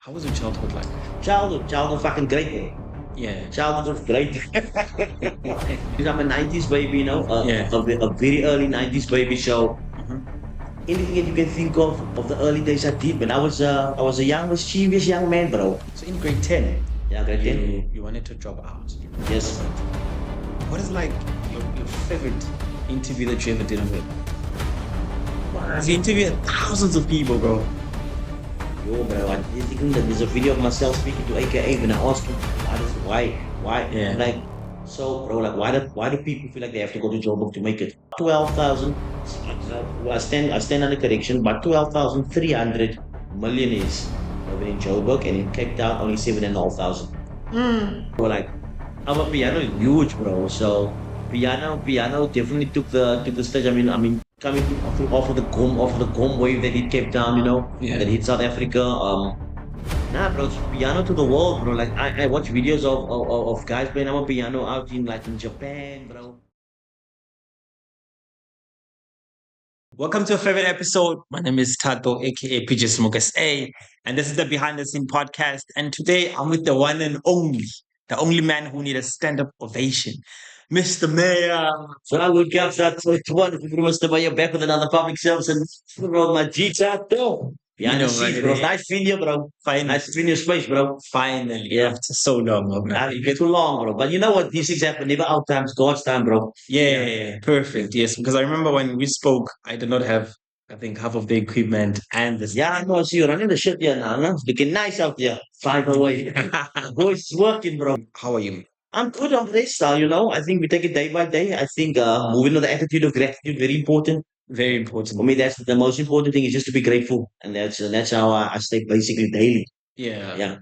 How was your childhood like? Childhood fucking great, bro. Yeah. Childhood was great. Because I'm a 90s baby, Yeah. a very early 90s baby. So Hmm. anything that you can think of the early days I did when I was a young, mischievous young man, bro. So in grade 10, Yeah, grade 10. you wanted to drop out. Yes. What is like your favorite interview that you ever did with? Wow. You interviewed thousands of people, bro. Yo, bro, I think that there's a video of myself speaking to AKA when I asked him, why? Yeah. I'm like, so, bro, like, why do people feel like they have to go to Joburg to make it? 12,000, I stand under correction, but 12,300 millionaires living in Joburg, and in Cape Town, only 7,500. Mm. Bro, like, Amapiano is huge, bro. So piano definitely took the stage. I mean, coming off of the gom wave that hit Cape Town, that Yeah. hit South Africa. Nah, bro, it's piano to the world, bro. Like I watch videos of guys playing Amapiano out in Japan, bro. Welcome to a favorite episode. My name is Tato, aka PJ Smoke SA, and this is the Behind the Scene podcast. And today I'm with the only man who need a stand-up ovation, Mr. Meyer. So I would get that 21 if you must buy back with another public service and bro, my G chat though. You Behind the know, scenes, like, bro. Nice video, bro. finally, Nice to be in your space, bro. finally, Yeah. after so long, bro. Nah, you get too long, bro. But you know what? These things happen. Never our times, God's time, bro. Yeah, perfect. Yes, because I remember when we spoke, I did not have, I think, half of the equipment and the Yeah, I know. I see you running the shit here now. No? Looking nice out there. Five away. Boys, it's working, bro. How are you? I'm good on this style. I think we take it day by day. I think moving to the attitude of gratitude very important. Very For important. me, that's the most important thing is just to be grateful, and that's how I stay basically daily. Yeah. Yeah,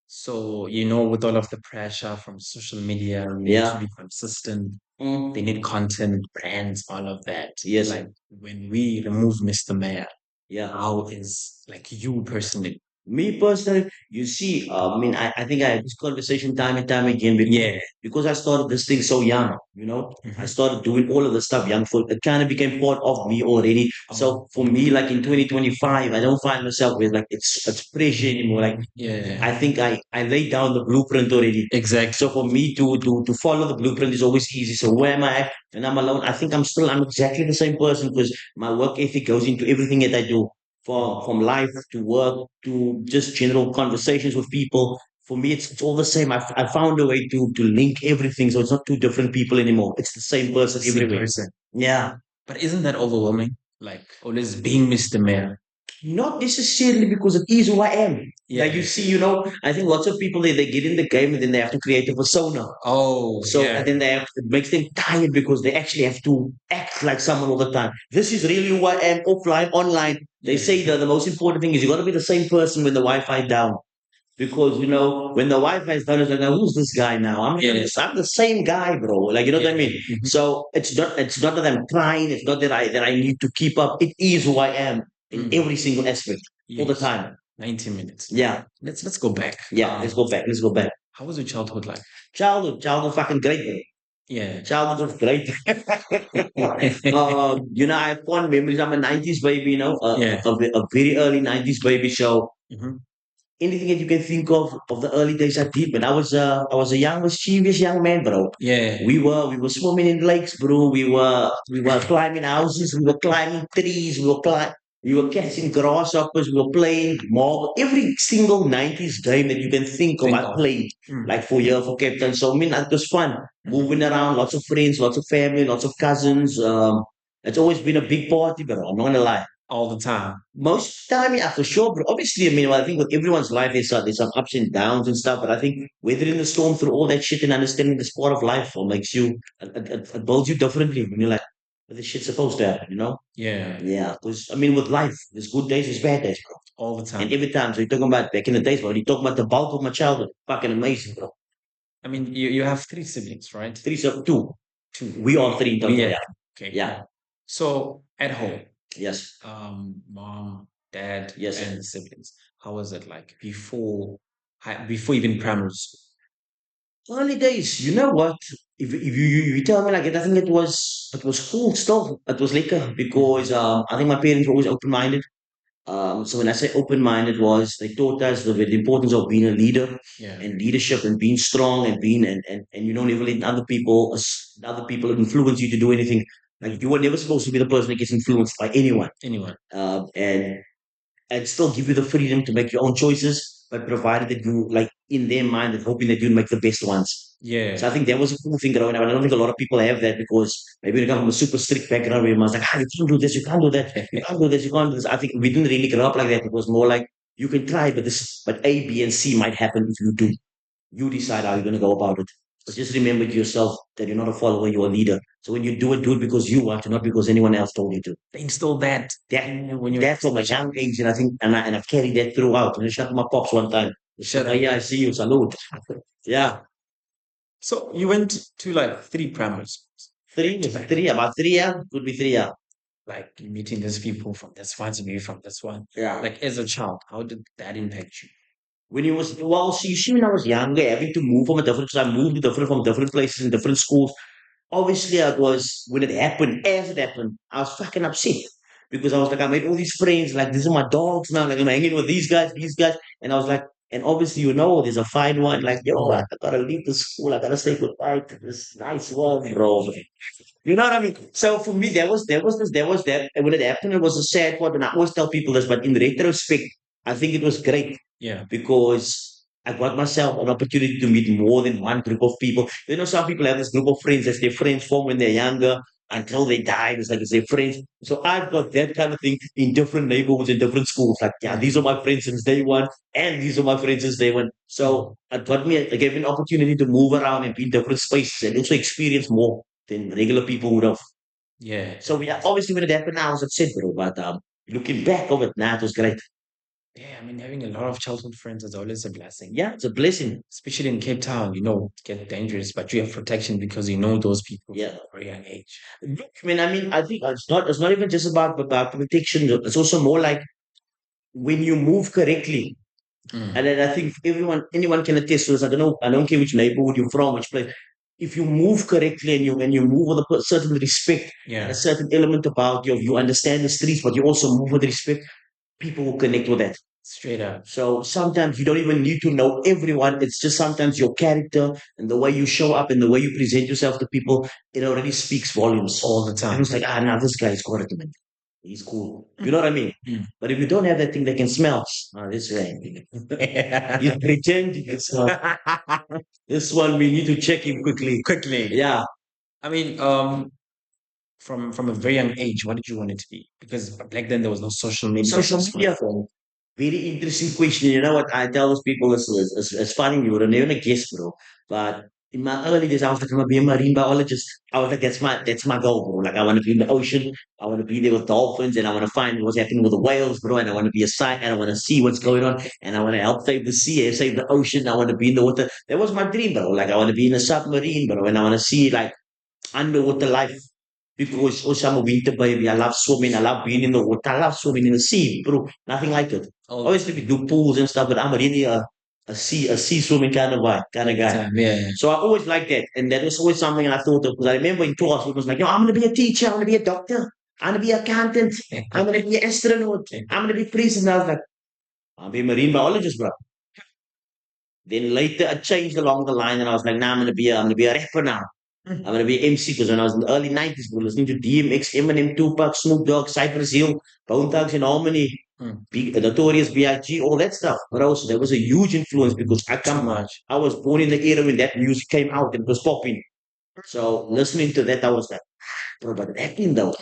So, with all of the pressure from social media, you need to yeah. be consistent. They Mm, need content, brands, all of that. yes, Like when we remove Mr. Mayor, yeah. how is like you personally? Me personally, you see, I think I had this conversation time and time again Yeah. because I started this thing so young. I Mhm. started doing all of the stuff young, so it kind of became part of me already. Oh, So for me, like in 2025, I don't find myself with like it's pressure anymore. Like yeah. I think I laid down the blueprint already. Exactly. So for me to follow the blueprint is always easy. So where am I at? When I'm alone, I think I'm exactly the same person because my work ethic goes into everything that I do from life to work to just general conversations with people. For me, it's all the same. I found a way to link everything, so it's not two different people anymore. It's the same person Same everywhere. person. Yeah, But isn't that overwhelming? Like always being Mr. Mayor. not necessarily because it is who I am. Like you Yeah. see, I think lots of people they get in the game and then they have to create a persona. Oh, So yeah. and then it makes them tired because they actually have to act like someone all the time. This is really who I am offline, online. They Yeah. say that the most important thing is you got to be the same person when the Wi-Fi down. Because when the Wi-Fi is done, it's like, "Now, who's this guy now? Yeah. I'm the same guy, bro. Like you know what I Yeah. mean? Mhm. So it's not that I'm trying. It's not that I need to keep up. It is who I am in Mm. every single aspect all the Yes. time. 90 minutes. Yeah, Let's go back. yeah. Let's go back. Let's go back. How was your childhood like? Childhood, fucking great, bro. Yeah. Childhood was great. I have fond memories. I'm a 90s baby, Yeah. a very early 90s baby. So Hmm. anything that you can think of the early days I did when I was a young, mischievous young man, bro. Yeah. We were swimming in lakes, bro. We were climbing houses, we were climbing trees, we were catching grasshoppers, we were playing marble. Every single 90s game that you can think of, Think I of. played Mm. like for year for Captain. So it was fun. Mhm. Moving around, lots of friends, lots of family, lots of cousins. It's always been a big party, bro. I'm not gonna lie. All the time. Most time, yeah, for sure, bro. Obviously, I think with everyone's life, there's some ups and downs and stuff. But I think weathering the storm through all that shit and understanding this part of life makes it builds you differently when you're like, "Well, this shit's supposed to happen." Yeah. Yeah, because with life, there's good days, there's bad days, bro. All the And time. every time, so you're talking about back in the days, bro. You're talking about the bulk of my childhood, fucking amazing, bro. I mean, you have three siblings, right? Three, so two. Two. We are three in total. Yeah. Yeah, Okay. yeah, So at home, yes, mom, dad, yes. and siblings. How was it like before even primary school? Early days, you know what? If you tell me like it, I think it was cool still. It was liquor because I think my parents were always open minded. So when I say open-minded was they taught us the importance of being a leader Yeah. and leadership and being strong and being and you don't even let other people influence you to do anything. Like you were never supposed to be the person that gets influenced by anyone. Anyone. And still give you the freedom to make your own choices, but provided that you like in their mind and hoping that you make the best ones. Yeah. So I think that was a cool thing growing up. And I don't think a lot of people have that because maybe they come from a super strict background where everyone's like, ah, you can't do this, you can't do that, you can't do this, you can't do this. I think we didn't really grow up like that. It was more like you can try, but A, B, and C might happen if you do. You decide how you're going to go about it. But just remember to yourself that you're not a follower, you're a leader. So when you do it because you want to, not because anyone else told you to. They instill that when you're That's from a young age, and I think, and I carried that throughout. And I shut my pops one time. shut Oh, up. yeah, I see you, salute. Yeah, So you went to like three primary schools. about 3 years, could be 3 years. Like meeting these people from this one to me from this one. Yeah. Like as a child, how did that impact you? When you was well, see, you see, when I was younger, having to move from a different, because I moved different from different places and different schools. Obviously, I was when it happened, as it happened, I was fucking upset because I was like, I made all these friends, like these are my dogs now, like I'm hanging with these guys, and I was like, and obviously, there's a fine one, like yo, I gotta leave the school, I gotta say goodbye to this nice one, bro. You know what I mean? So for me, there was that. And when it happened, it was a sad part. And I always tell people this, but in retrospect, I think it was great Yeah. because I got myself an opportunity to meet more than one group of people. You know, some people have this group of friends that's their friends from when they're younger until they die. It's like it's their friends. So I've got that kind of thing in different neighborhoods, in different schools. Like, yeah, these are my friends since day one, and these are my friends since day one. So it gave me an opportunity to move around and be in different spaces and also experience more than regular people would have. Yeah. So yeah, obviously when it happened, I was upset, bro. But looking back of it now, it was great. Yeah, I mean, having a lot of childhood friends is always a blessing. Yeah, it's a blessing. Especially in Cape Town, it get dangerous, but you have protection because you know those people Yeah. from a very young age. Look, I think it's not even just about protection. It's also more like when you move correctly. And then I think anyone can attest to this. I don't care which neighborhood you're from, which place. If you move correctly and you move with a certain respect and a Yeah, certain element about you understand the streets, but you also move with respect, people will connect with that. straight up. So sometimes you don't even need to know everyone. It's just sometimes your character and the way you show up and the way you present yourself to people, it already speaks volumes. All the And time. it's like, now this guy is got it, man. He's cool. You know what I mean? Mm. But if you don't have that thing that can smell, this guy, you pretend it's this one, we need to check him quickly. Quickly. Yeah. I mean, from a very young age, what did you want it to be? Because back then there was no social media. Social media, very interesting question. You know what I tell those people is funny. You would have never guessed, bro. But in my early days, I was like, I'm gonna be a marine biologist. I was like, that's my goal, bro. Like, I want to be in the ocean. I want to be there with dolphins, and I want to find what's happening with the whales, bro. And I want to be a scientist, and I want to see what's going on, and I want to help save the sea, and save the ocean. I want to be in the water. That was my dream, bro. Like, I want to be in a submarine, bro, and I want to see like underwater life. Because also I'm a winter baby. I love swimming. I love being in the water. I love swimming in the sea, bro. Nothing like it. Oh, Obviously, we do pools and stuff, but I'm really a sea swimming kind of guy. yeah. So I always liked that, and that was always something I thought of. Because I remember in class, it was like, I'm gonna be a teacher. I'm gonna be a doctor. I'm gonna be an accountant. I'm gonna be an astronaut. I'm gonna be priest. And I was like, I'll be a marine biologist, bro. Then later, I changed along the line, and I was like, I'm gonna be a rapper now. I'm gonna be MC because when I was in the early 90s, we were listening to DMX, Eminem, Tupac, Snoop Dogg, Cypress Hill, Bone Thugs and Harmony, Mm. Notorious B.I.G., all that stuff. But also, there was a huge influence because Too much. I was born in the era when that music came out and it was popping. So listening to that, I was like, bro, but rapping though.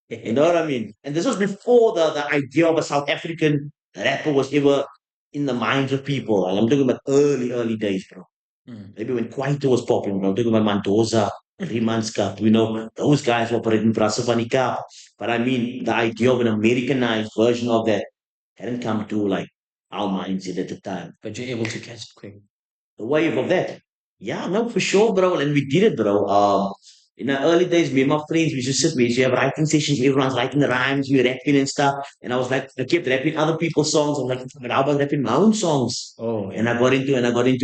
You know what I mean? And this was before the idea of a South African rapper was ever in the minds of people. And I'm talking about early days, bro. Mm. Maybe when Kwaito was popping, bro. I'm talking about Mendoza, Riemanns Cup, those guys were operating Brasovani Cup. But I mean, the idea of an Americanized version of that hadn't come to like our minds yet at the time. But you're able to catch it quick. The wave of that. Yeah, no, for sure, bro. And we did it, bro. In the early days, me and my friends, we just sit, we used to have writing sessions, everyone's writing the rhymes, we rapping and stuff. And I was like, I kept rapping other people's songs. I'm like, but how about rapping my own songs? Oh, And I got into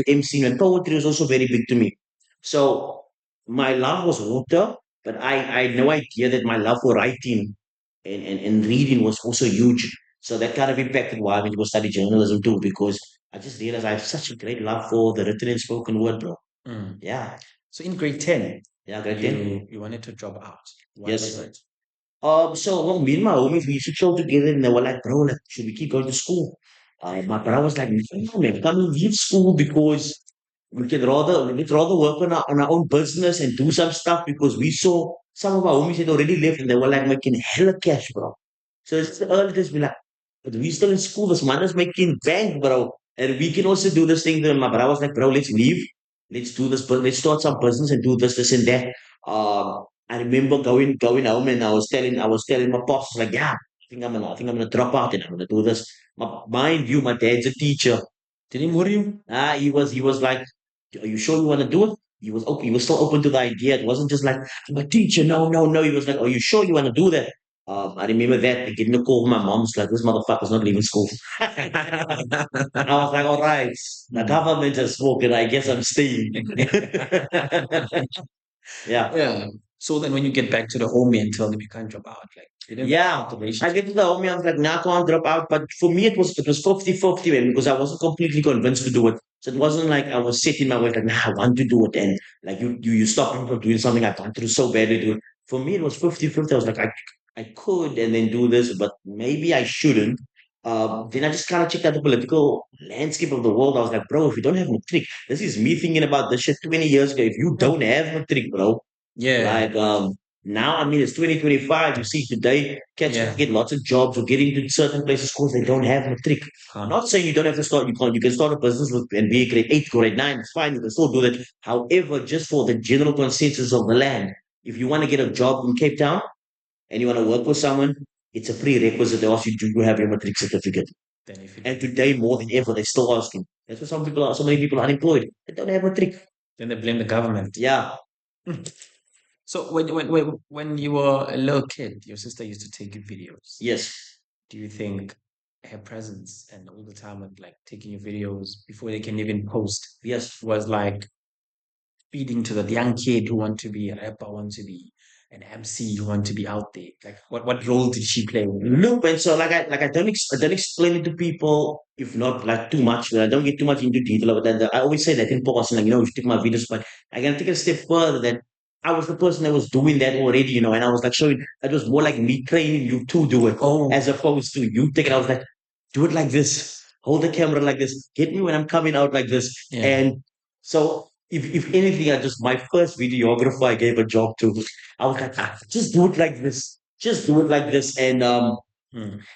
MCing, and poetry was also very big to me. So my love was water, but I had no idea that my love for writing and reading was also huge. So that kind of impacted why I went to go study journalism too, because I just realized I have such a great love for the written and spoken word, bro. Mm. Yeah, So in grade 10, yeah, grade 10. you wanted to drop out. Why was Yes. it? So well, me and my homies, we used to chill together and they were like, bro, like, should we keep going to school? My brother was like, no, man, come and leave school because we'd rather work on our own business and do some stuff because we saw some of our homies had already left and they were like making hella cash, bro. So it's the early days, we like, but we still in school, this man is making bank, bro. And we can also do this thing. Then my brother was like, bro, let's leave. Let's do this, but let's start some business and do this, and that. I remember going home and I was telling my boss like, yeah, I think I'm gonna drop out and I'm gonna do this. Mind you, my dad's a teacher. Did he move you? He was like, are you sure you want to do it? He was open. He was still open to the idea. It wasn't just like, I'm a teacher. No, no, no. He was like, are you sure you want to do that? I remember that like, getting a call from my mom's like, this motherfucker's not leaving school. And I was like, all right, the government has spoken. I guess I'm staying. Yeah. Yeah. So then when you get back to the home and tell them you can't drop out, like you didn't have Yeah, motivation I to. get to the home, I was like, nah, I can't drop out. But for me, it was 50-50, man, because I wasn't completely convinced to do it. So it wasn't like I was set in my way, like, nah, I want to do it. And like you stop me from doing something I wanted to so badly do it. For me, it was 50-50. I was like, I could and then do this, but maybe I shouldn't. Then I just kind of checked out the political landscape of the world. I was like, bro, if you don't have matric, this is me thinking about this shit 20 years ago. If you don't have matric, bro, Yeah. like now, I mean, it's 2025. You see today, cats Yeah. get lots of jobs or get into certain places because they don't have matric. I'm Huh. not saying you don't have to start. You can start a business with and be a grade 8, grade 9. It's fine. You can still do that. However, just for the general consensus of the land, if you want to get a job in Cape Town and you want to work with someone, it's a prerequisite. They ask you, do you have your matric certificate? Then if you And don't, today, more than ever, they're still asking. That's why so many people are unemployed. They don't have matric. then they blame the government. Yeah. So when you were a little kid, your sister used to take you videos. Yes. Do you think her presence and all the time of like taking your videos before they can even post Yes. was like feeding to the young kid who want to be a rapper, want to be an MC, who want to be out there? Like what role did she play? Look, and so I don't explain it to people if not like too much. I don't get too much into detail about that. I always say that in passing, like you take my videos, but I can take it a step further that I was the person that was doing that already, and I was like showing it was more like me training you to do it Oh, as opposed to you taking. I was like, do it like this, hold the camera like this, get me when I'm coming out like this, yeah, and so. If anything, I just my first videographer I gave a job to. I was like, just do it like this. Just do it like this. mm,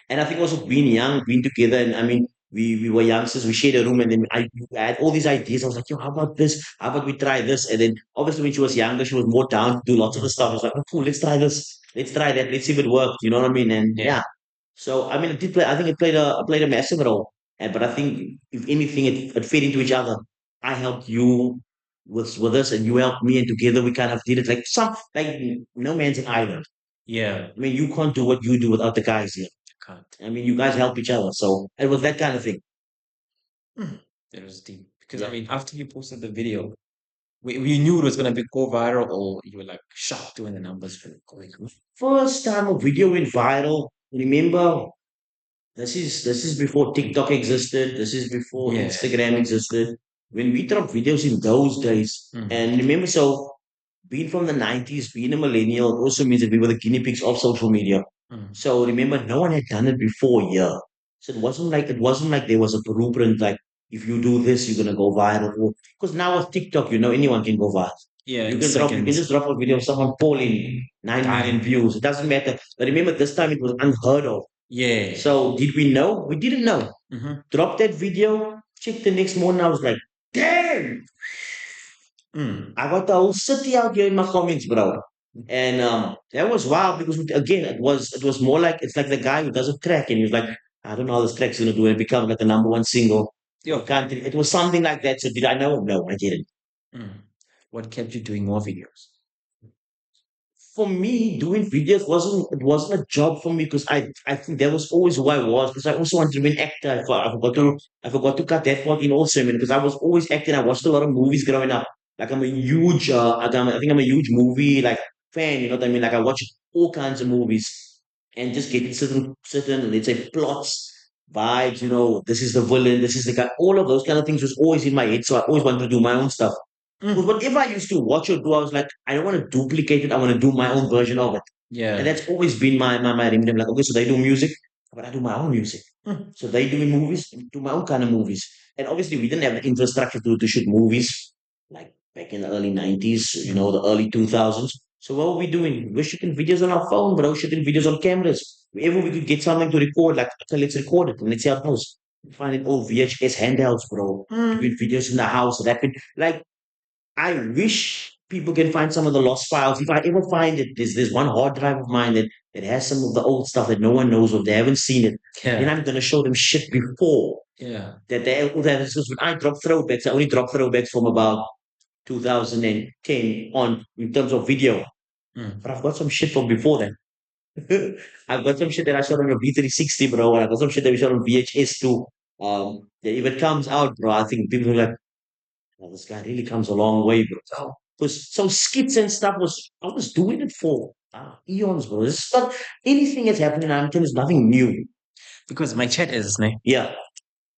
And I think also being young, being together, and I mean, we were youngsters, we shared a room, and then I had all these ideas. I was like, yo, how about this? How about we try this? And then obviously when she was younger, she was more down to do lots of the stuff. I was like, oh, cool, let's try this, let's try that, let's see if it works. You know what I mean? And yeah, yeah. So I mean, it did play. I think it played a massive role. But I think if anything, it fed into each other. I helped you with us, and you helped me, and together we kind of did it like no man's an island. yeah. I mean, you can't do what you do without the guys here. Can't. I mean, you guys help each other. So it was that kind of thing. Mm. It was deep because I Yeah. mean, after you posted the video, we knew it was gonna be go viral, or you were like shocked when the numbers were going. First time a video went viral. Remember, this is before TikTok existed. This is before Yeah. Instagram existed. When we dropped videos in those days, Mm, and remember, so being from the 90s, being a millennial, it also means that we were the guinea pigs of social media. mm. So remember, no one had done it before here. So it wasn't like there was a blueprint like if you do this, you're gonna go viral. Because now with TikTok, anyone can go viral. Yeah, You in can seconds. just drop a video of someone polling 9 million Dying. views. It doesn't matter. But remember, this time it was unheard of. Yeah. So did we know? We didn't know. Mm-hmm. Drop that video. Check the next morning. I was like, damn! Mm. I got the whole city out here in my comments, bro. And that was wild because again, it was more like it's like the guy who does a track and he was like, I don't know how this track's gonna do and become like the number one single for the Yo. country. It was something like that. So did I know? No, I didn't. Mm. What kept you doing more videos? For me, doing videos wasn't a job for me because I think that was always who I was because I also wanted to be an actor. I forgot to cut that part in also, man, because I was always acting. I watched a lot of movies growing up. Like I'm a huge I think I'm a huge movie like fan. You know what I mean? Like I watch all kinds of movies, and just getting certain let's say plots, vibes. This is the villain, this is the guy. All of those kind of things was always in my head, so I always wanted to do my own stuff. Because Mm. whatever I used to watch or do, I was like, I don't want to duplicate it. I want to do my own version of it. And Yeah. that's always been my remedy. Like, okay, so they do music, but I do my own music. Mm. So they do movies, do my own kind of movies. And obviously, we didn't have the infrastructure to shoot movies like back in the early 90s, the early 2000s. So what were we doing? We're shooting videos on our phone, bro, shooting videos on cameras. Wherever we could get something to record, like, okay, let's record it and let's see how it goes. Finding old VHS handhelds, bro, Mm. doing videos in the house. That could, like, I wish people can find some of the lost files. If I ever find it, there's one hard drive of mine that has some of the old stuff that no one knows of. They haven't seen it. Then Yeah. I'm gonna show them shit before Yeah. that they all that. Because when I drop throwbacks, I only drop throwbacks from about 2010 on in terms of video. Mm. But I've got some shit from before then. I've got some shit that I shot on your B360, bro. And I've got some shit that we shot on VHS too. That if it comes out, bro, I think people are like, well, this guy really comes a long way, bro. Because some skits and stuff I was doing it for eons, bro. It's not anything that's happening. I'm telling you, it's nothing new. Because my chat is, ne, Yeah.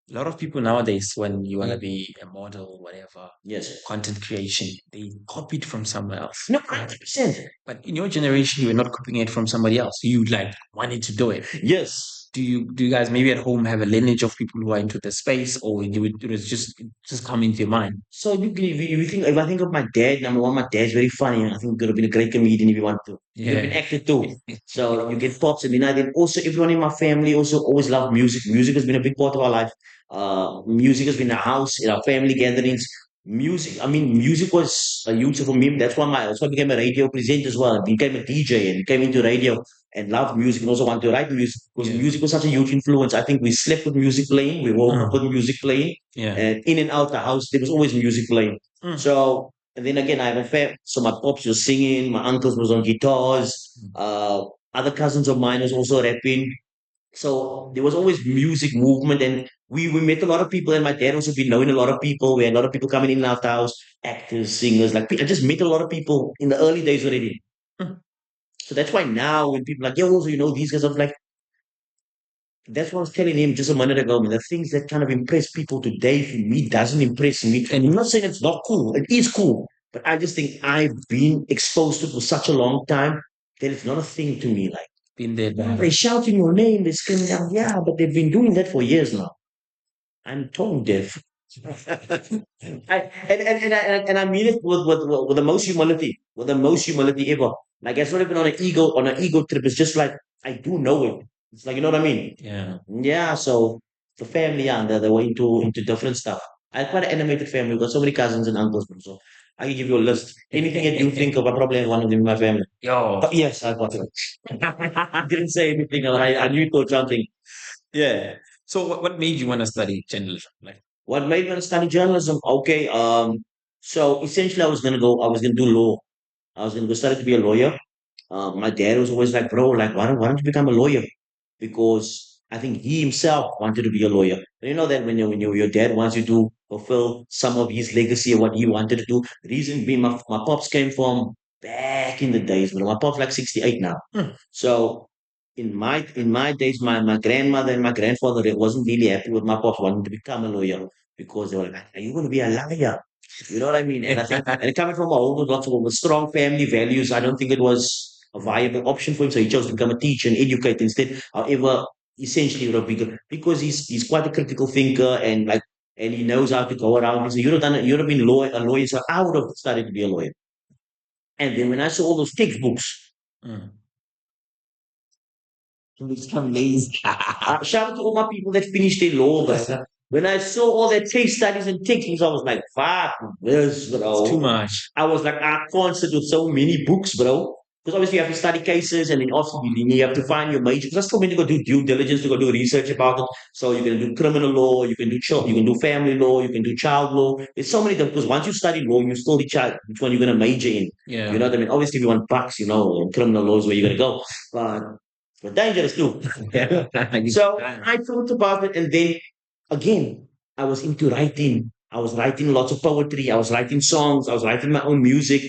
a lot of people nowadays, when you want to Mm. be a model, whatever, Yes. content creation, they copied from somewhere else. No, 100%. But in your generation, you were not copying it from somebody else. You like wanted to do it. Yes. Do you guys maybe at home have a lineage of people who are into the space, or it was just come into your mind? So if I think of my dad, number one, my dad's very funny, and I think he could have been a great comedian if he wanted to. He could have been Yeah. actor too. So you get pops. I mean, I then also everyone in my family also always loved music. Music has been a big part of our life. Music has been a house in our family gatherings. Music, I mean, music was a huge for me. That's why I became a radio presenter as well. I became a DJ and came into radio and loved music and also wanted to write music because Yeah. music was such a huge influence. I think we slept with music playing, we woke up with music playing, Yeah. and in and out the house there was always music playing. Mm. So and then again, I have a fair. So my pops was singing, my uncles was on guitars, other cousins of mine was also rapping. So there was always music movement, and we met a lot of people. And my dad also been knowing a lot of people. We had a lot of people coming in and out the house, actors, singers. Like I just met a lot of people in the early days already. Mm. So that's why now when people are like, yo, so these guys, I was like, that's what I was telling him just a minute ago. Man, the things that kind of impress people today for me doesn't impress me. And I'm not saying it's not cool. It is cool. But I just think I've been exposed to it for such a long time that it's not a thing to me. Like, Been there, yeah, done they're that. shouting your name, they're screaming out, yeah, but they've been doing that for years now. I'm tone deaf. And I mean it with the most humility, with the most humility ever. Like it's not even on an ego trip. It's just like I do know it. It's like you know what I mean. Yeah. Yeah. So the family, yeah, they were into different stuff. I had quite an animated family. We've got so many cousins and uncles. So I can give you a list. Anything that you think of, I probably have one of them in my family. Yo. But yes, I got it. I didn't say anything. I knew you thought something. Yeah. So what made you want to study journalism? Like, What made me want to study journalism? Okay, so essentially I was gonna do law. I was gonna go study to be a lawyer. My dad was always like, bro, like, why don't you become a lawyer? Because I think he himself wanted to be a lawyer. And you know that when your dad wants you to fulfill some of his legacy of what he wanted to do. The reason being, my pops came from back in the days, but my pop's like 68 now. mm, So in my days, my grandmother and my grandfather they wasn't really happy with my pops wanting to become a lawyer because they were like, "Are you going to be a liar?" You know what I mean? And I think, and coming from a home with lots of with strong family values, I don't think it was a viable option for him. So he chose to become a teacher and educate instead. However, essentially, you know, because he's quite a critical thinker and he knows how to go around. So you'd have been a lawyer, so I would have studied to be a lawyer. And then when I saw all those textbooks, mm. to become lazy. Shout out to all my people that finished their law, but when I saw all their case studies and textbooks, I was like, fuck this, It's too bro. much. I was like, I can't sit with so many books, bro. Because obviously you have to study cases and then also you have to find your major. Because I still need to go do due diligence, to go do research about it. So you can do criminal law, you can do you can do family law, you can do child law. There's so many things. Because once you study law, you still decide which one you're going to major in. You Yeah. know what I mean? Obviously, if you want bucks, and criminal law is where you're going to go. But dangerous too. Yeah. So I thought about it, and then again, I was into writing. I was writing lots of poetry. I was writing songs. I was writing my own music.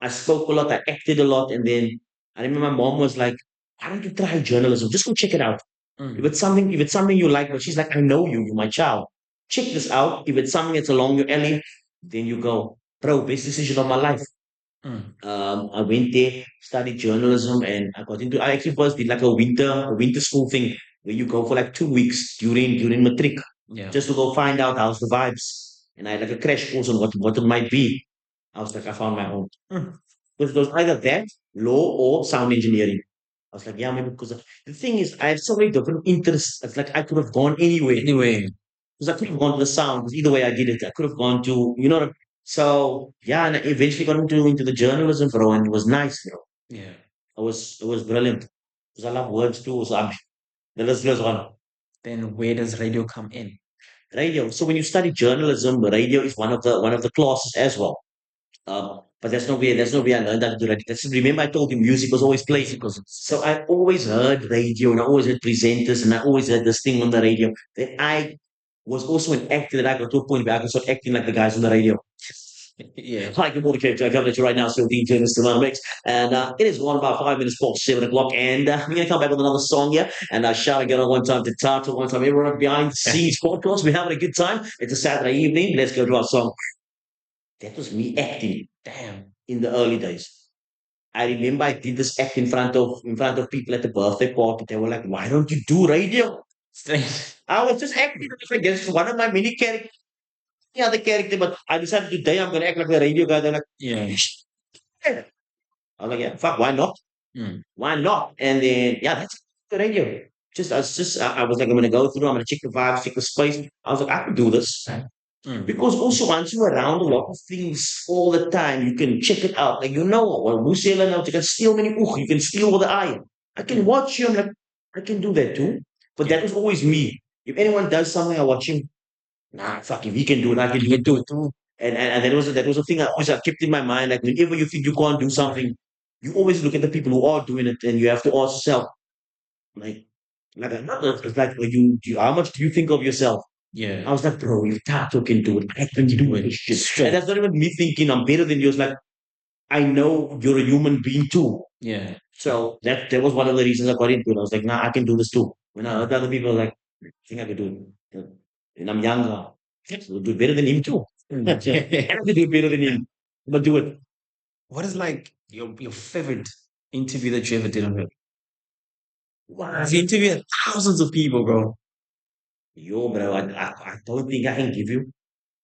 I spoke a lot. I acted a lot, and then I remember my mom was like, why don't you try journalism? Just go check it out. Mm. If it's something you like, but she's like, I know you, you're my child. Check this out. If it's something that's along your alley, then you go, bro, best decision of my life. Mm. I went there, studied journalism, and I actually first did like a winter school thing where you go for like 2 weeks during matric, Yeah. just to go find out how's the vibes. And I had like a crash course on what it might be. I was like, I found my own. Mm. Because it was either that, law, or sound engineering. I was like, yeah, maybe because the thing is, I have so many different interests. It's like I could have gone anywhere. Anyway, Because I could have gone to the sound. Because either way I did it, I could have gone to, so yeah, and I eventually got into the journalism, bro, and it was nice. yeah. It was brilliant. Because I love words too. So the list goes on. Then where does radio come in? Radio. So when you study journalism, radio is one of the classes as well. But that's not where I learned how to do that. Remember I told you music was always played. Because So I always heard radio and I always heard presenters and I always heard this thing on the radio. Then I was also an actor that I got to a point where I could start acting like the guys on the radio. yeah. Hi, good morning, Cape Town. Coming at you right now, still DJ Mr. Mix. And it is gone about 5 minutes past 7 o'clock. And we're going to come back with another song here. And shout again on one time to Tata, one time everyone behind the scenes podcast. We're having a good time. It's a Saturday evening. Let's go to our song. That was me acting Damn. in the early days. I remember I did this act in front of people at the birthday party. They were like, "Why don't you do radio?" Strange. I was just acting. I guess one of my many characters, the other character, but I decided today I'm gonna act like a radio guy. They're like, Yeah. "Yeah." I was like, "Yeah, fuck, why not? Mm. Why not?" And then yeah, that's the radio. I was like, I'm gonna go through. I'm gonna check the vibes, check the space. I was like, I can do this. Mm. Because also once you're around a lot of things all the time, you can check it out. Like well, Musela now, you can steal many you can steal with the eye. I can watch you, I'm like, I can do that too. But that was always me. If anyone does something, I watch him. Nah, fuck, if he can do it, I can You do can it do too. it too. And that was a thing I always kept in my mind. Like whenever you think you can't do something, you always look at the people who are doing it and you have to ask yourself, like, it's like how much do you think of yourself? I Yeah. was like, bro, if Tato can do it, I can do it. Shit. Straight. And that's not even me thinking I'm better than you. It's like, I know you're a human being too. Yeah. So that was one of the reasons I got into it. I was like, nah, I can do this too. When I heard other people like, I think I could do it. And I'm younger. We'll do it better than him too. Mm. I can do it better than him. But do it. What is like your favorite interview that you ever did on it? Wow. You interviewed thousands of people, bro. Yo, bro, I don't think I can give you.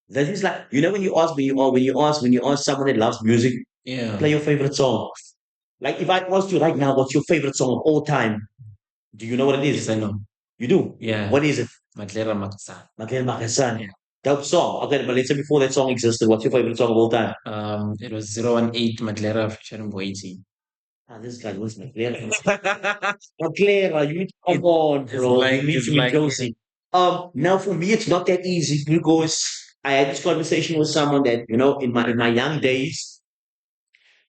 That is like, when you ask someone that loves music, Yeah. play your favorite song. Like if I asked you right now, what's your favorite song of all time? Do you know what it is? Yes, I know. You do? Yeah. What is it? Matlera Maksa. Maglen Makasan. Yeah. Dope song. Okay, but let's say before that song existed, what's your favorite song of all time? It was 018 Matlera featuring Boiti. This guy was Maglera. Maglera, you need to come on, bro. You need to be closing. Now for me, it's not that easy because I had this conversation with someone that, in my young days,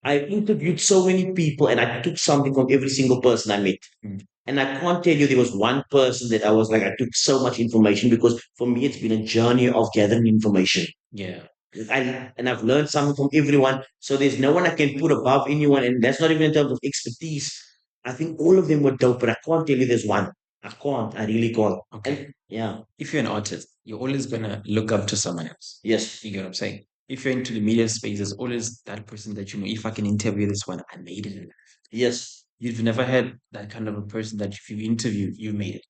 I interviewed so many people and I took something from every single person I met. Mm. And I can't tell you there was one person that I was like, I took so much information because for me, it's been a journey of gathering information. Yeah. And I've learned something from everyone. So there's no one I can put above anyone. And that's not even in terms of expertise. I think all of them were dope, but I can't tell you there's one. I can't. I really can't. Okay. And yeah. If you're an artist, you're always gonna look up to someone else. Yes. You get what I'm saying? If you're into the media space, there's always that person that if I can interview this one, I made it. Yes. You've never had that kind of a person that if you interview, you made it.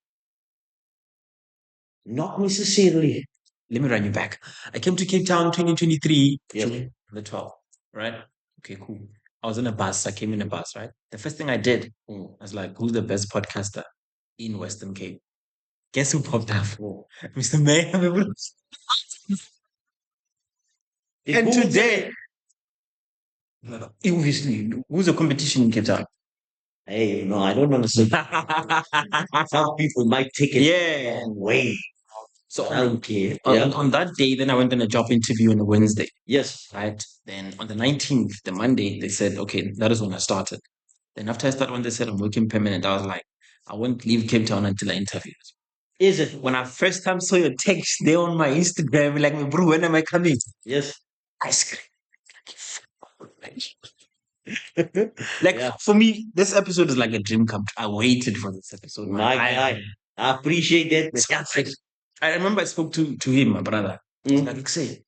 Not necessarily. Let me run you back. I came to Cape Town 2023, Yes. June the 12th, right? Okay, cool. I was in a bus. I came in a bus, right? The first thing I did, I was like, who's the best podcaster in Western Cape? Guess who popped up? Mr. Meyer. And today, obviously, who's the competition in Cape Town? Hey, no, I don't understand. Some people might take it Yeah. wrong way. So I don't care. on that day, then I went on a job interview on a Wednesday, Yes. right? Then on the 19th, the Monday, they said, okay, that is when I started. Then after I started, when they said I'm working permanent, I was like, I won't leave Cape Town until I interview. Is it? When I first time saw your text there on my Instagram, like, bro, when am I coming? Yes. I screamed. Like Yeah, for me, this episode is like a dream come true. I waited for this episode, man. my guy. I appreciate that. It's like, I remember I spoke to him, my brother. He's Mm, like, say,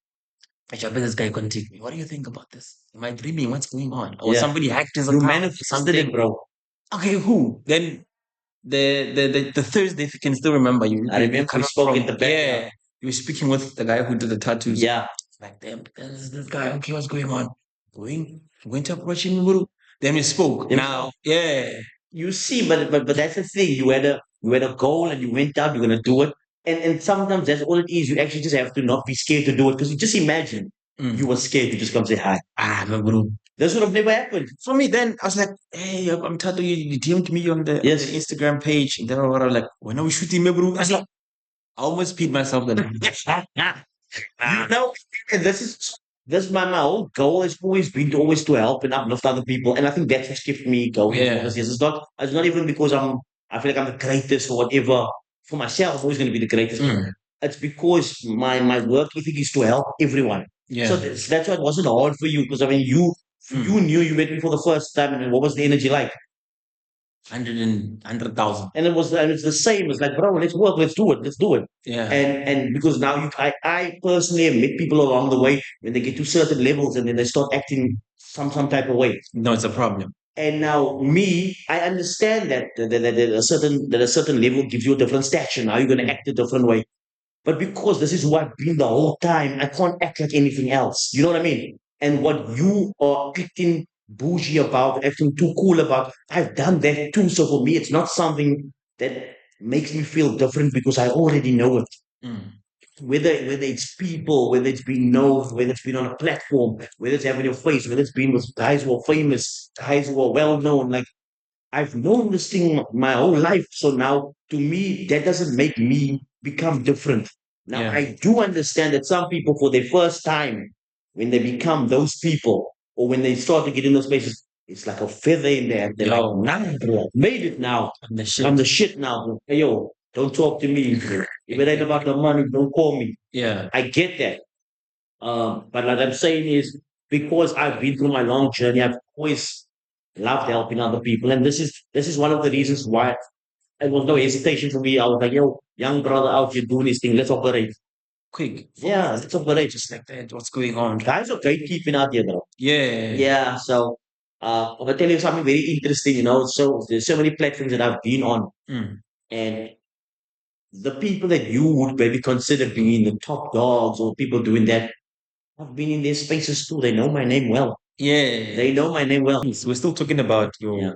I shall bet this guy contact me. What do you think about this? Am I dreaming? What's going on? Or yeah, somebody hacked his you account or manifested it, something? bro. Okay, who? Then the Thursday, if you can still remember, I you remember we come spoke in from, the background. yeah, you were speaking with the guy who did the tattoos. Yeah, Like, damn, there's this guy. Okay, what's going on? Going to approach him, bro. Then we spoke. then Now, yeah, you see, but that's the thing. You had a goal and you went out. You're gonna do it, and sometimes that's all it is. You actually just have to not be scared to do it because you just imagine you mm. were scared to just come say hi. No, bro. This would have never happened. For me, then I was like, hey, I'm telling you, you DM'd me on the Yes. Instagram page. And then I was like, when are we shooting, me, bro? I was like, I almost peed myself then. You know, and this is my whole goal has always been to always to help and uplift other people, and I think that's what's kept me going for all Yeah. this years. It's not even because I feel like I'm the greatest or whatever. For myself, I'm always going to be the greatest. Mm. It's because my work ethic is to help everyone. So Yeah. that's why it wasn't hard for you because I mean you knew you met me for the first time and what was the energy like? 100,000. And it's the same. It's like, bro, let's work, let's do it. Yeah. And because now I personally have met people along the way when they get to certain levels and then they start acting some type of way. No, it's a problem. And now me, I understand that a certain level gives you a different stature. Now you're gonna act a different way. But because this is who I've been the whole time, I can't act like anything else. You know what I mean? And what you are acting bougie about, acting too cool about, I've done that too. So for me, it's not something that makes me feel different because I already know it. Mm. Whether it's people, whether it's been known, whether it's been on a platform, whether it's having your face, whether it's been with guys who are famous, guys who are well known, like I've known this thing my whole life. So now, to me, that doesn't make me become different. Now, Yeah. I do understand that some people, for their first time, when they become those people, or when they start to get in those spaces, it's like a feather in there. They're like, Yo, nah, bro, I made it now. I'm the I'm shit. the shit now. Bro. Hey, yo, don't talk to me. Bro. If it ain't about the money, don't call me. Yeah. I get that. But what I'm saying is, because I've been through my long journey, I've always loved helping other people, and this is one of the reasons why it was no hesitation for me. I was like, "Yo, young brother out here doing this thing. Let's operate." Quick. Yeah, let's operate. Just like that. What's going on? Guys are gatekeeping out here, bro. Yeah. Yeah. So, I'm gonna tell you something very interesting. So there's so many platforms that I've been on, Mm. and the people that you would maybe consider being the top dogs or people doing that, I've been in their spaces too. They know my name well. Yeah. They know my name well. Yes, we're still talking about Yeah.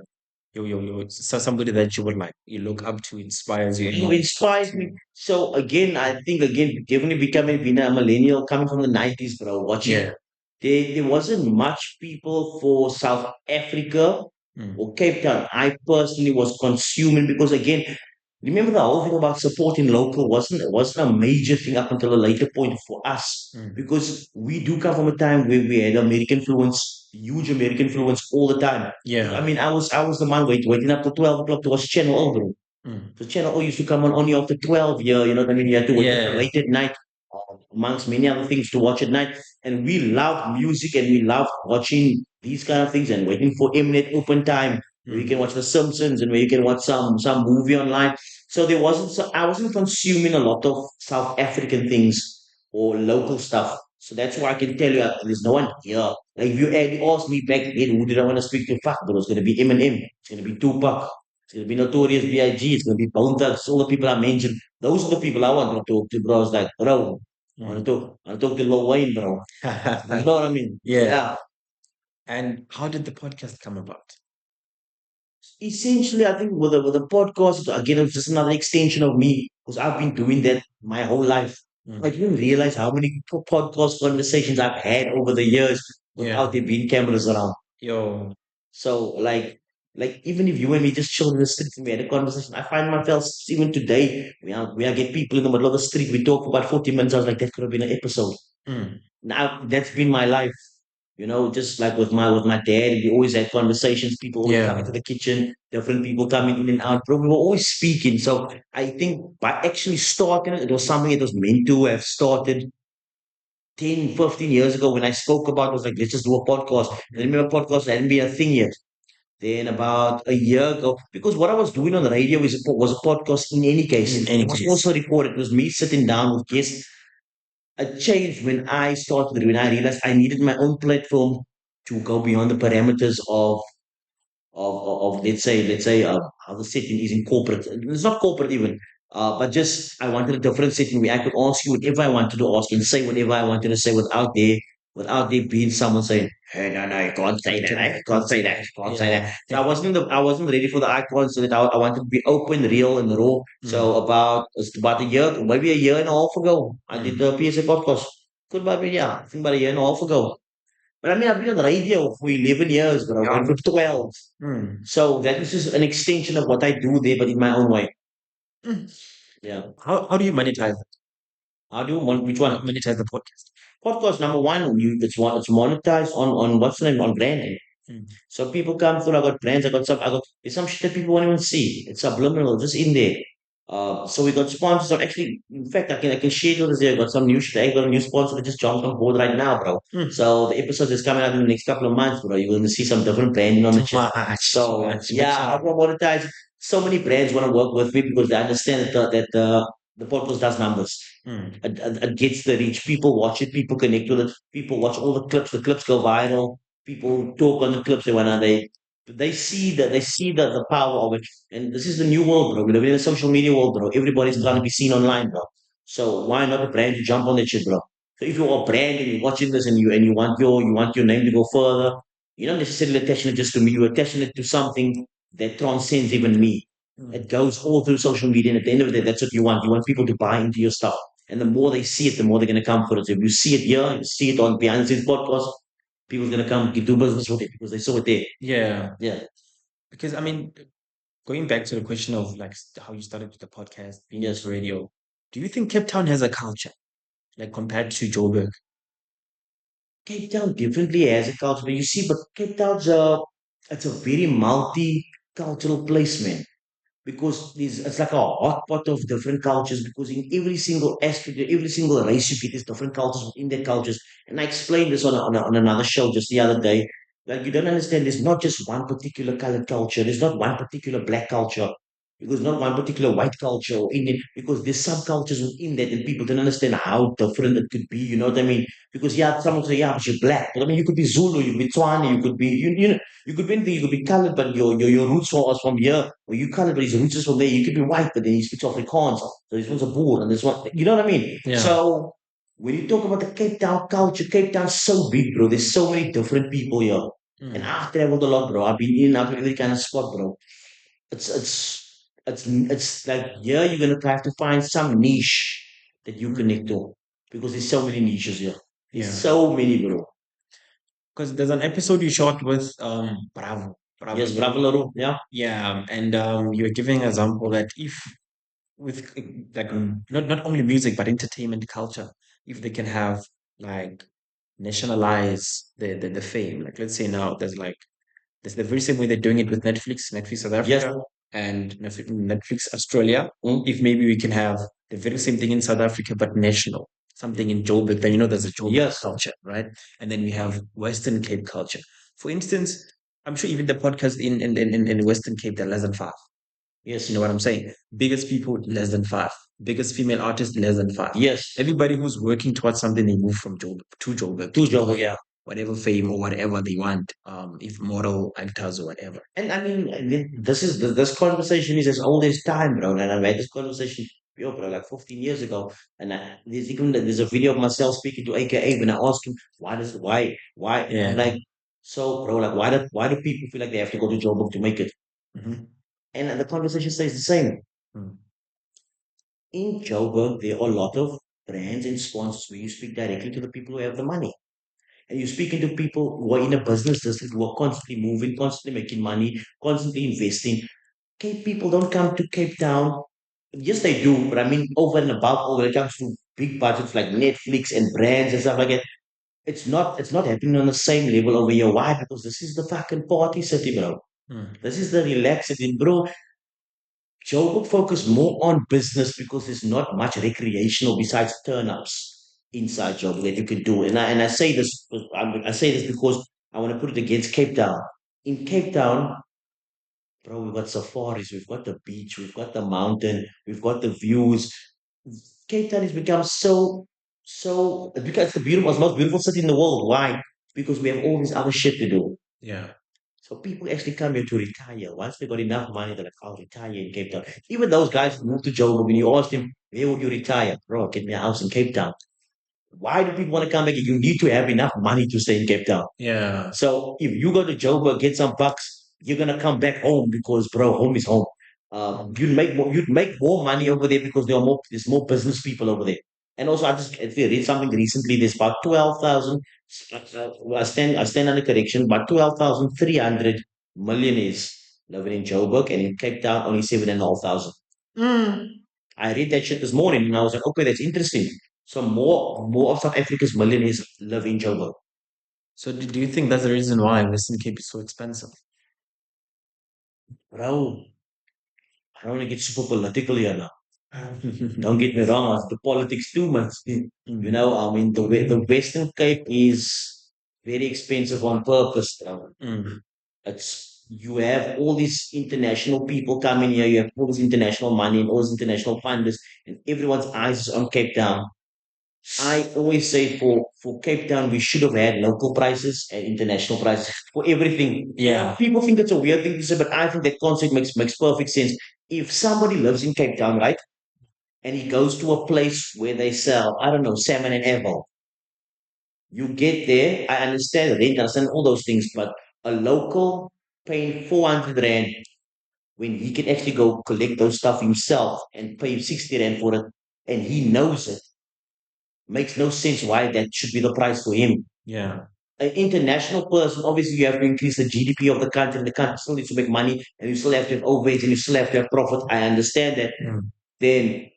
somebody that you would like, you look up to, inspires you. Who inspires me. So again, I think definitely being a millennial coming from the 90s, bro, watching Yeah. there wasn't much people for South Africa Mm. or Cape Town. I personally was consuming because again, remember the whole thing about supporting local wasn't a major thing up until a later point for us. Mm. Because we do come from a time where we had American influence, huge American influence all the time. Yeah. I mean, I was the man waiting up to 12 o'clock to watch Channel O, bro. Mm. So Channel O used to come on only after 12, yeah, you know what I mean? You had to wait Yeah. late at night, amongst many other things to watch at night. And we loved music and we loved watching these kind of things and waiting for Mnet open time where you Mm. can watch The Simpsons and where you can watch some movie online. So I wasn't consuming a lot of South African things or local stuff. So that's why I can tell you there's no one here. Like if you had asked me back then, who did I want to speak to? Fuck, but it was going to be Eminem. It's going to be Tupac. It's going to be Notorious B.I.G. It's going to be Bone Thugs. All the people I mentioned. Those are the people I want to talk to, bro. I was like, bro, I want to talk to Lil Wayne, bro. You know what I mean? Yeah. And how did the podcast come about? Essentially, I think with the podcast, again, it's just another extension of me because I've been doing that my whole life. Mm. I didn't realize how many podcast conversations I've had over the years without there being cameras around. Yo. So like even if you and me just chill in the street and we had a conversation, I find myself even today, we are get people in the middle of the street, we talk for about 40 minutes. I was like, that could have been an episode. Mm. Now that's been my life. Just like with my dad, we always had conversations. People always come into the kitchen, different people coming in and out. Bro, we were always speaking. So I think by actually starting it, it was something that was meant to have started 10, 15 years ago when I spoke about, was like, let's just do a podcast. I remember podcast hadn't been a thing yet. Then about a year ago, because what I was doing on the radio was a podcast in any case. In any It was case. also recorded. It was me sitting down with guests. It changed when I started, when I realized I needed my own platform to go beyond the parameters of let's say how the setting is in corporate. It's not corporate even, but just I wanted a different setting where I could ask you whatever I wanted to ask and say whatever I wanted to say without there being someone saying, "Hey, no, no, you can't say that. You can't say that. You can't say that." So I wasn't ready for the icons. So that I wanted to be open, real, and raw. So about a year, maybe a year and a half ago, I did the PSA podcast. Could maybe yeah, I think about a year and a half ago. But I mean, I've been on the radio for 11 years, bro, and for 12. Mm. So that is just an extension of what I do there, but in my own way. Mm. Yeah. How do you monetize it? How do you want which one? Monetize the podcast. Podcast number one, it's monetized on what's the name on branding. Mm. So people come through. I got brands. There's some shit that people won't even see. It's subliminal, just in there. So we got sponsors. Actually, in fact, I can share with this. I got some new shit. I got a new sponsor that just jumped on board right now, bro. Mm. So the episode is coming out in the next couple of months, bro. You're gonna see some different branding on the Too shit. much. So Much. yeah, I want to monetize. So many brands want to work with me because they understand that the podcast does numbers. Mm. It gets the reach. People watch it. People connect with it. People watch all the clips. The clips go viral. People talk on the clips. They see the power of it. And this is the new world, bro. We live in a social media world, bro. Everybody's trying to be seen online, bro. So why not a brand to jump on that shit, bro? So if you're a brand and you're watching this and you want your name to go further, you're not necessarily attaching it just to me. You're attaching it to something that transcends even me. Mm. It goes all through social media, and at the end of the day, that's what you want. You want people to buy into your stuff. And the more they see it, the more they're going to come for it. So if you see it here, you see it on behind the scenes podcast, people's going to come do business with it because they saw it there. Yeah. Yeah. Because I mean, going back to the question of like how you started with the podcast, being Yes. into radio, do you think Cape Town has a culture like compared to Joburg? Cape Town definitely has a culture, but you see, but Cape Town's it's a very multicultural place, man. Because it's like a hot pot of different cultures. Because in every single aspect, every single race, you get these different cultures within their cultures. And I explained this on another show just the other day. Like you don't understand, there's not just one particular colored culture. There's not one particular black culture. Because not one particular white culture or Indian, because there's subcultures within that, and people don't understand how different it could be. You know what I mean? Because yeah, someone say, yeah, but you're black. But I mean, you could be Zulu, you could be Tswana, you could be you could be anything, you could be colored, but your roots are from here. Or you colored, but his roots is from there. You could be white, but then he speaks Afrikaans. So this one's a Boer, and this one, you know what I mean? Yeah. So when you talk about the Cape Town culture, Cape Town's so big, bro. There's so many different people here. And Mm. I've traveled a lot, bro. I've been in and out of every kind of spot, bro. It's like yeah, you're gonna have to find some niche that you connect to because there's so many niches here. There's Yeah. so many, bro. Because there's an episode you shot with Bravo. Bravo. Yes, Bravo Laro. Yeah. Yeah, and you were giving an example that if with like not only music but entertainment culture, if they can have like nationalize the fame. Like let's say now there's the very same way they're doing it with Netflix South Yes. Africa and Netflix Australia. Mm. If maybe we can have the very same thing in South Africa but national, something in Joburg, then there's a Joburg Yes. culture, right? And then we have Western Cape culture. For instance, I'm sure even the podcast in Western Cape, they're less than five. Yes. You know what I'm saying? Biggest people, less than five. Biggest female artist, less than five. Yes. Everybody who's working towards something, they move from Joburg to Joburg. Two Joburg, yeah. Whatever fame or whatever they want, if model actors or whatever. And I mean, this conversation is as old as time, bro. And I've had this conversation, yo, bro, like 15 years ago. And there's a video of myself speaking to AKA when I asked him why. Yeah. I'm like, so, bro, like, why do people feel like they have to go to Joburg to make it? Mm-hmm. And the conversation stays the same. Mm. In Joburg, there are a lot of brands and sponsors where you speak directly to the people who have the money. And you're speaking to people who are in a business district who are constantly moving, constantly making money, constantly investing. Cape people don't come to Cape Town. Yes, they do, but I mean, over and above, when it comes to big budgets like Netflix and brands and stuff like that, it's not happening on the same level over here. Why? Because this is the fucking party city, bro. Mm. This is the relaxed city, bro. Joburg focus more on business because there's not much recreational besides turn-ups. inside job that you can do. And I say this, I say this because I want to put it against Cape Town. In Cape Town, bro, we've got safaris, we've got the beach, we've got the mountain, we've got the views. Cape Town has become so because it's the beautiful, it's the most beautiful city in the world. Why? Because we have all this other shit to do. Yeah. So people actually come here to retire. Once they got enough money, they're like, I'll retire in Cape Town. Even those guys who moved to Joburg, when you ask them, where would you retire? Bro, get me a house in Cape Town. Why do people want to come back? You need to have enough money to stay in Cape Town. Yeah. So if you go to Joburg, get some bucks, you're gonna come back home because, bro, home is home. You'd make more money over there because there's more business people over there. And also, if you read something recently, there's about 12,000. I stand under correction, about 12,300 millionaires living in Joburg, and in Cape Town only 7,500. Mm. I read that shit this morning, and I was like, okay, that's interesting. So more of South Africa's millionaires live in Joburg. So do you think that's the reason why Western Cape is so expensive? Bro, I don't want to get super political here now. Don't get me wrong, the politics too much. You know, I mean, the Western Cape is very expensive on purpose. Mm. It's you have all these international people coming here. You have all this international money and all these international funders, and everyone's eyes is on Cape Town. I always say for Cape Town, we should have had local prices and international prices for everything. Yeah. People think it's a weird thing to say, but I think that concept makes perfect sense. If somebody lives in Cape Town, right, and he goes to a place where they sell, I don't know, salmon and apple, you get there. I understand rent, I understand all those things, but a local paying 400 rand when he can actually go collect those stuff himself and pay 60 rand for it, and he knows it, makes no sense why that should be the price for him. Yeah. An international person, obviously you have to increase the GDP of the country, and the country still needs to make money, and you still have to have overheads, and you still have to have profit. I understand that. Mm. Then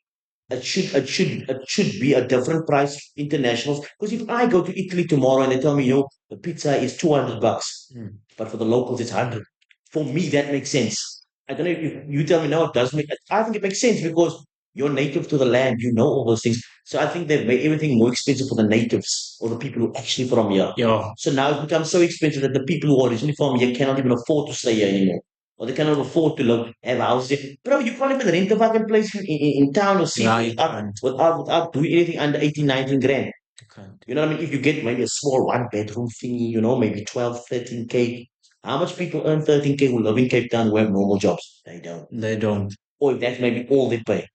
it should be a different price internationals. Because if I go to Italy tomorrow and they tell me, the pizza is 200 bucks, Mm. but for the locals it's 100. For me, that makes sense. I don't know if you tell me no, it doesn't make. I think it makes sense because you're native to the land, you know all those things. So I think they've made everything more expensive for the natives or the people who are actually from here. Yeah. So now it becomes so expensive that the people who are originally from here cannot even afford to stay here anymore. Or they cannot afford to have houses here. Bro, you can't even rent a fucking place in town or Yeah, city you without, can't. without doing anything under 18, 19 grand. You can't. You know what I mean? If you get maybe a small one bedroom thingy, maybe 12, 13K. How much people earn 13K who live in Cape Town who have normal jobs? They don't. They don't. Or if that's maybe all they pay.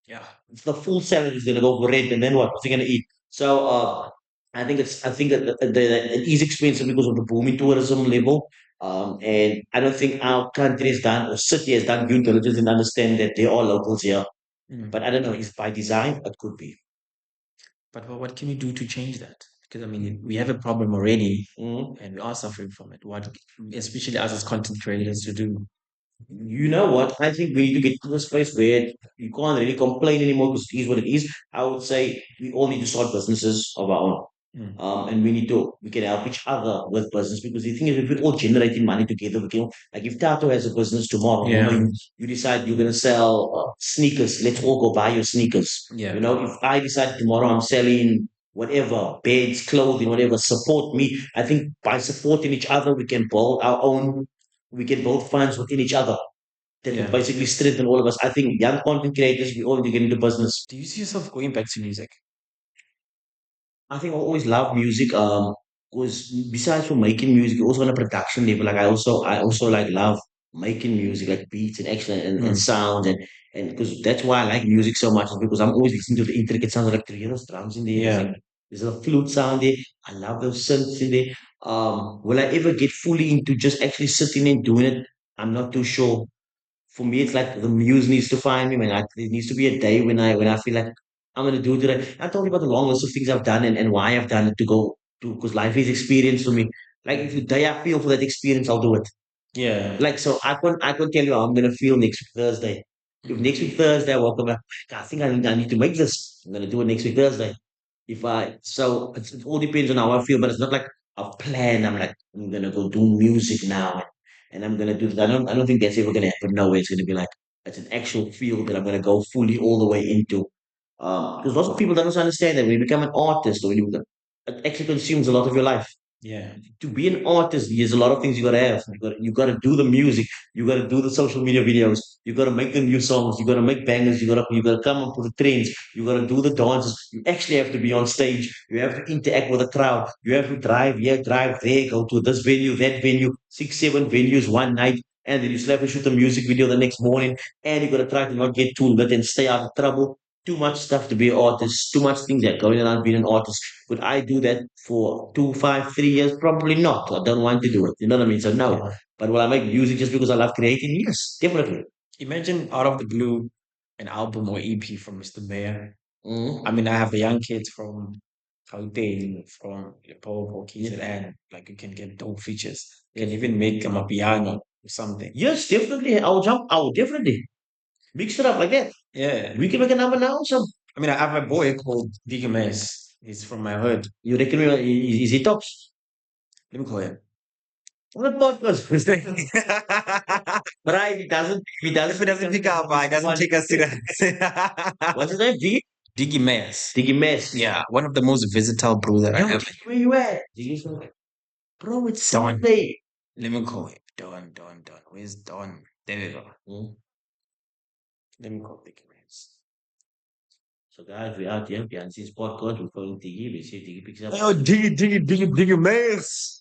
Yeah. It's the full salary is gonna go for rent, and then what? What's he gonna eat? So I think that it is expensive because of the booming tourism level. And I don't think our country has done or city has done due diligence and understand that there are locals here. Mm. But I don't know, is by design? It could be. But what can we do to change that? Because I mean, we have a problem already, Mhm. and we are suffering from it. What, especially us as content creators, to do? You know what? I think we need to get to this place where you can't really complain anymore because it is what it is. I would say we all need to start businesses of our own. Mm. And we can help each other with business because the thing is, if we're all generating money together, like if Tato has a business tomorrow, Yeah. you decide you're going to sell sneakers, let's all go buy your sneakers. Yeah. If I decide tomorrow I'm selling whatever, beds, clothing, whatever, support me. I think by supporting each other, we can build funds within each other that will Yeah. basically strengthen all of us. I think young content creators, we all need to get into business. Do you see yourself going back to music? I think I always love music. Was besides from making music, also on a production level. Like I also like love making music, like beats and action and Mm. sounds and because that's why I like music so much is because I'm always listening to the intricate sounds like those drums in there. Yeah. There's a flute sound there. I love those synths in there. Will I ever get fully into just actually sitting and doing it? I'm not too sure. For me, it's like the muse needs to find me. There needs to be a day when I feel like I'm gonna do it today. I told you about the long list of things I've done and why I've done it to go to because life is experience for me. Like if the day I feel for that experience, I'll do it. Yeah. Like so, I can tell you how I'm gonna feel next week Thursday. If Mm. next week Thursday I woke up, like, I think I need to make this. I'm gonna do it next week Thursday. It all depends on how I feel, but it's not like a plan. I'm like, I'm gonna go do music now and I'm gonna do this. I don't think that's ever gonna happen. No way it's gonna be like it's an actual field that I'm gonna go fully all the way into. Because lots of people don't understand that when you become an artist or when you it actually consumes a lot of your life. Yeah. To be an artist, there's a lot of things you gotta have. You gotta do the music, you gotta do the social media videos, you gotta make the new songs, you gotta make bangers, you gotta come up with the trends, you gotta do the dances. You actually have to be on stage, you have to interact with the crowd, you have to drive here, drive there, go to this venue, that venue, 6, 7 venues one night, and then you still have to shoot a music video the next morning, and you gotta try to not get too lit and stay out of trouble. Too much stuff to be an artist, too much things that going around being an artist. Would I do that for 2, 5, 3 years? Probably not. I don't want to do it. You know what I mean? So no. Yeah. But will I make music just because I love creating? Yes, definitely. Imagine out of the blue an album or EP from Mr. Meyer. I Mm. mean, I have the young kids from Gauteng, from Limpopo, Yeah. KZN. Like you can get dope features. You can even make Amapiano or something. Yes, definitely. I'll jump. I will definitely mix it up like that. Yeah. We can make a number now. So I mean, I have a boy called Digimes. He's from my hood. you reckon is he tops? Let me call him. What podcast? But if he If doesn't it doesn't pick up, it doesn't take us serious. What's his name? Diggy Mayers. Diggy Mess. Yeah, one of the most versatile bro that I Yo, ever. where you at? Diggy's like, bro, it's Don. Sunday. Let me call him. Don. Where's Don? There we go. Mm. Let me call Diggy Mayers. So guys, we out here. Fiance's podcast. We're calling Diggy. We see if Diggy picks up. Oh, Diggy Mayers.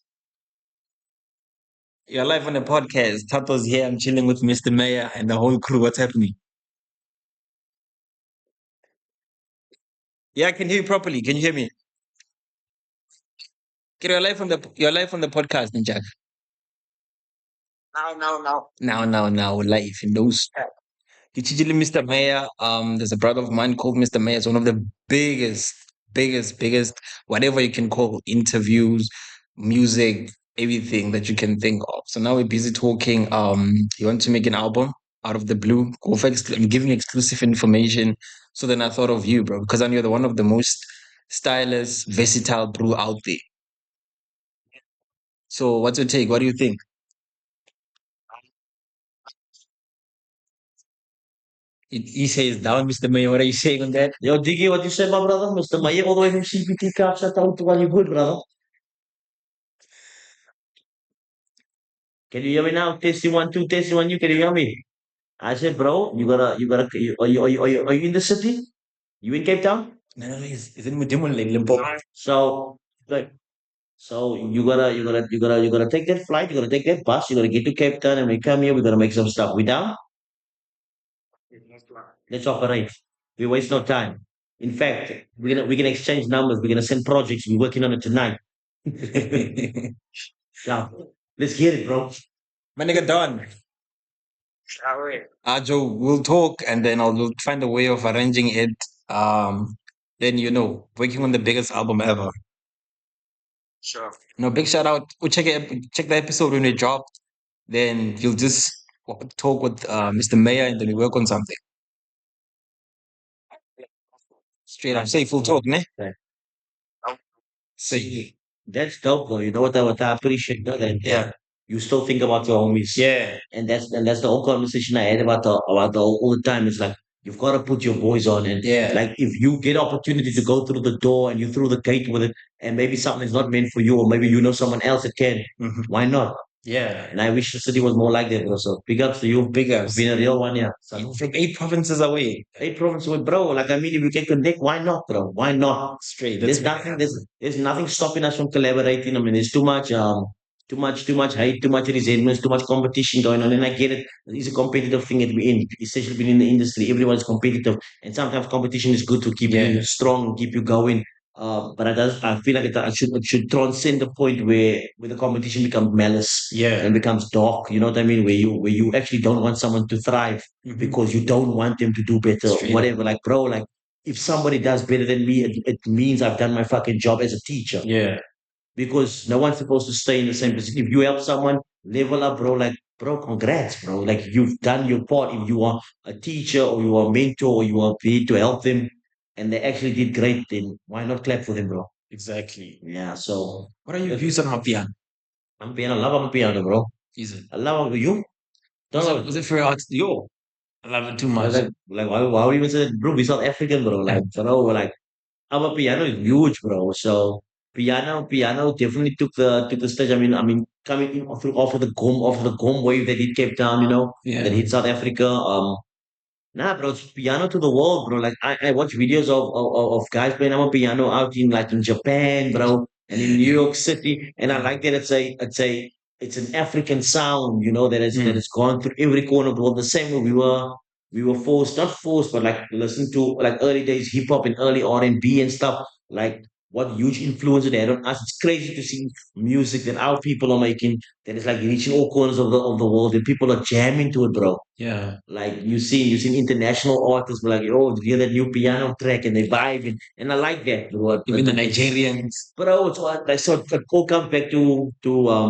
You're live on the podcast. Tato's here. I'm chilling with Mr. Meyer and the whole crew. What's happening? Yeah, I can hear you properly. Can you hear me? Okay, you're live on the podcast, Ninjak. Now, live in those. Kichijili Mr. Mayor. There's a brother of mine called Mr. Mayor. It's one of the biggest, whatever you can call interviews, music, everything that you can think of. So now we're busy talking. You want to make an album out of the blue? Go for I'm giving exclusive information. So then I thought of you, bro, because I know you're the one of the most stylish, versatile brew out there. So what's your take? What do you think? He says down, Mr. Mayor. What are you saying on that? Yo, Diggy, what you say, my brother? Mr. Meyer, all the way from CPT Cup. Shout out to all you good, brother. Can you hear me now? Testing 1, 2, testing 1, you can you hear me? I said, bro, are you in the city? You in Cape Town? No, it's in Mudimun, like Limpopo. So, like, so you gotta take that flight, you gotta take that bus, you gotta get to Cape Town, and we come here, we gotta make some stuff. We down? Let's operate. We waste no time. In fact, we can exchange numbers. We're gonna send projects. We're working on it tonight. Yeah, let's get it, bro. My nigga Don. Joe, we'll talk and then we'll find a way of arranging it. Then working on the biggest album ever. Sure. No, big shout out. We'll check the episode when it dropped. Then you'll just talk with Mr. Mayor and then we work on something. Straight up. Say full talk, ne? Okay. Say That's dope, though. You know what I appreciate, though, that yeah. you still think about your homies. Yeah. And that's the whole conversation I had about the all the time. It's like you've got to put your boys on, and Yeah. like if you get opportunity to go through the door and you through the gate with it, and maybe something's not meant for you, or maybe you know someone else that can. Mhm. Why not? Yeah. And I wish the city was more like that, bro. So big ups to you. Big You've ups. been a real one, yeah. From 8 provinces away. 8 provinces away, bro. Like I mean, if you can connect, why not, bro? Why not? Straight. There's That's nothing. There's nothing stopping us from collaborating. I mean, there's too much hate, too much resentments, too much competition going on. And I get it. It's a competitive thing that we're in, especially being in the industry. Everyone's competitive, and sometimes competition is good to keep you strong, keep you going. But I feel like it should transcend the point where the competition becomes malice Yeah. and becomes dark. You know what I mean? Where you actually don't want someone to thrive Mhm. because you don't want them to do better, Straight up. whatever. Like, bro, like if somebody does better than me, it means I've done my fucking job as a teacher. Yeah. Because no one's supposed to stay in the same position. If you help someone level up, bro, like, bro, congrats, bro. Like, you've done your part. If you are a teacher or you are a mentor or you are paid to help them and they actually did great, then why not clap for them, bro? Exactly. Yeah, so What are your views on Amapiano? I'm piano, I love Amapiano, bro. Is it? I love you. Don't Was know. it, was it for art? Yo. I love it too I was much. like, why even say, bro, we South African, bro. Like, we're like, Amapiano is huge, bro. So piano definitely took the stage. I mean, coming in off of the gom wave that hit Cape Town, that Yeah. hit South Africa. Nah, bro, it's piano to the world, bro. Like I watch videos of guys playing piano out in like in Japan, bro, and in New York City, and I like that it's an African sound, that Mm. has gone through every corner of the world. The same way we were forced, not forced, but like listen to like early days hip hop and early R&B and stuff. Like what huge influence it had on us. It's crazy to see music that our people are making that is like reaching all corners of the world and people are jamming to it, bro. Yeah. Like you see international artists be like, oh, did you hear that new piano track and they vibe and I like that, bro. Even the Nigerians. It all comes back to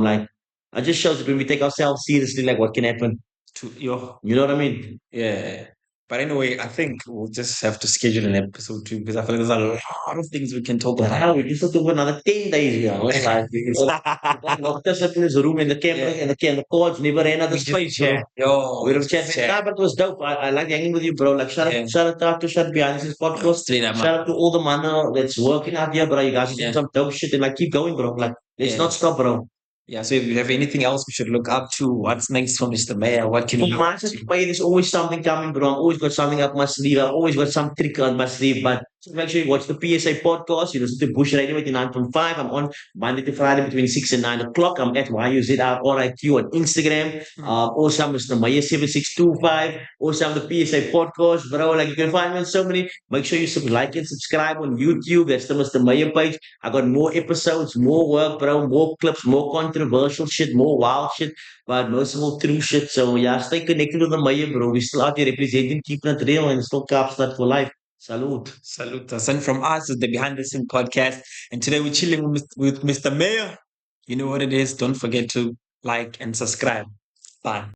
like it just shows that when we take ourselves seriously, like what can happen. To your You know what I mean? Yeah. But anyway, I think we'll just have to schedule an episode too because I feel like there's a lot of things we can talk Wow, about. we can still do another 10 days here. It's like locked us up in this room and the camera Yeah. and the cords never ran out We of just space, bro. chat. Yo, We we don't chat, just man. chat. Nah, but it was dope. I like hanging with you, bro. Like, Yeah. shout out to Shut Behind this podcast. Straight up, man. Shout out to all the man that's working out here, bro. You guys are doing Yeah. some dope shit and like keep going, bro. Like, let's Yeah. not stop, bro. Yeah. So if you have anything else we should look up to, what's next for Mr. Mayor? What can For we look up myself, to? there's always something coming, bro. I've always got something up my sleeve. I've always got some trick on my sleeve. But so make sure you watch the PSA podcast. You listen to Bush Radio 89.5. I'm on Monday to Friday between 6 and 9 o'clock. I'm at YUZRIQ on Instagram. Also, Mr. Meyer 7625. Also, I'm the PSA podcast, bro. Like, you can find me on so many. Make sure you like and subscribe on YouTube. That's the Mr. Meyer page. I got more episodes, more work, bro. More clips, more controversial shit, more wild shit, but most of all true shit. So yeah, stay connected to the Meyer, bro. We still out here representing, keeping it real, and still Kaapstad for life. Salute. Salute us. And from us is the Behind the Scene podcast. And today we're chilling with Mr. Mayor. You know what it is. Don't forget to like and subscribe. Bye.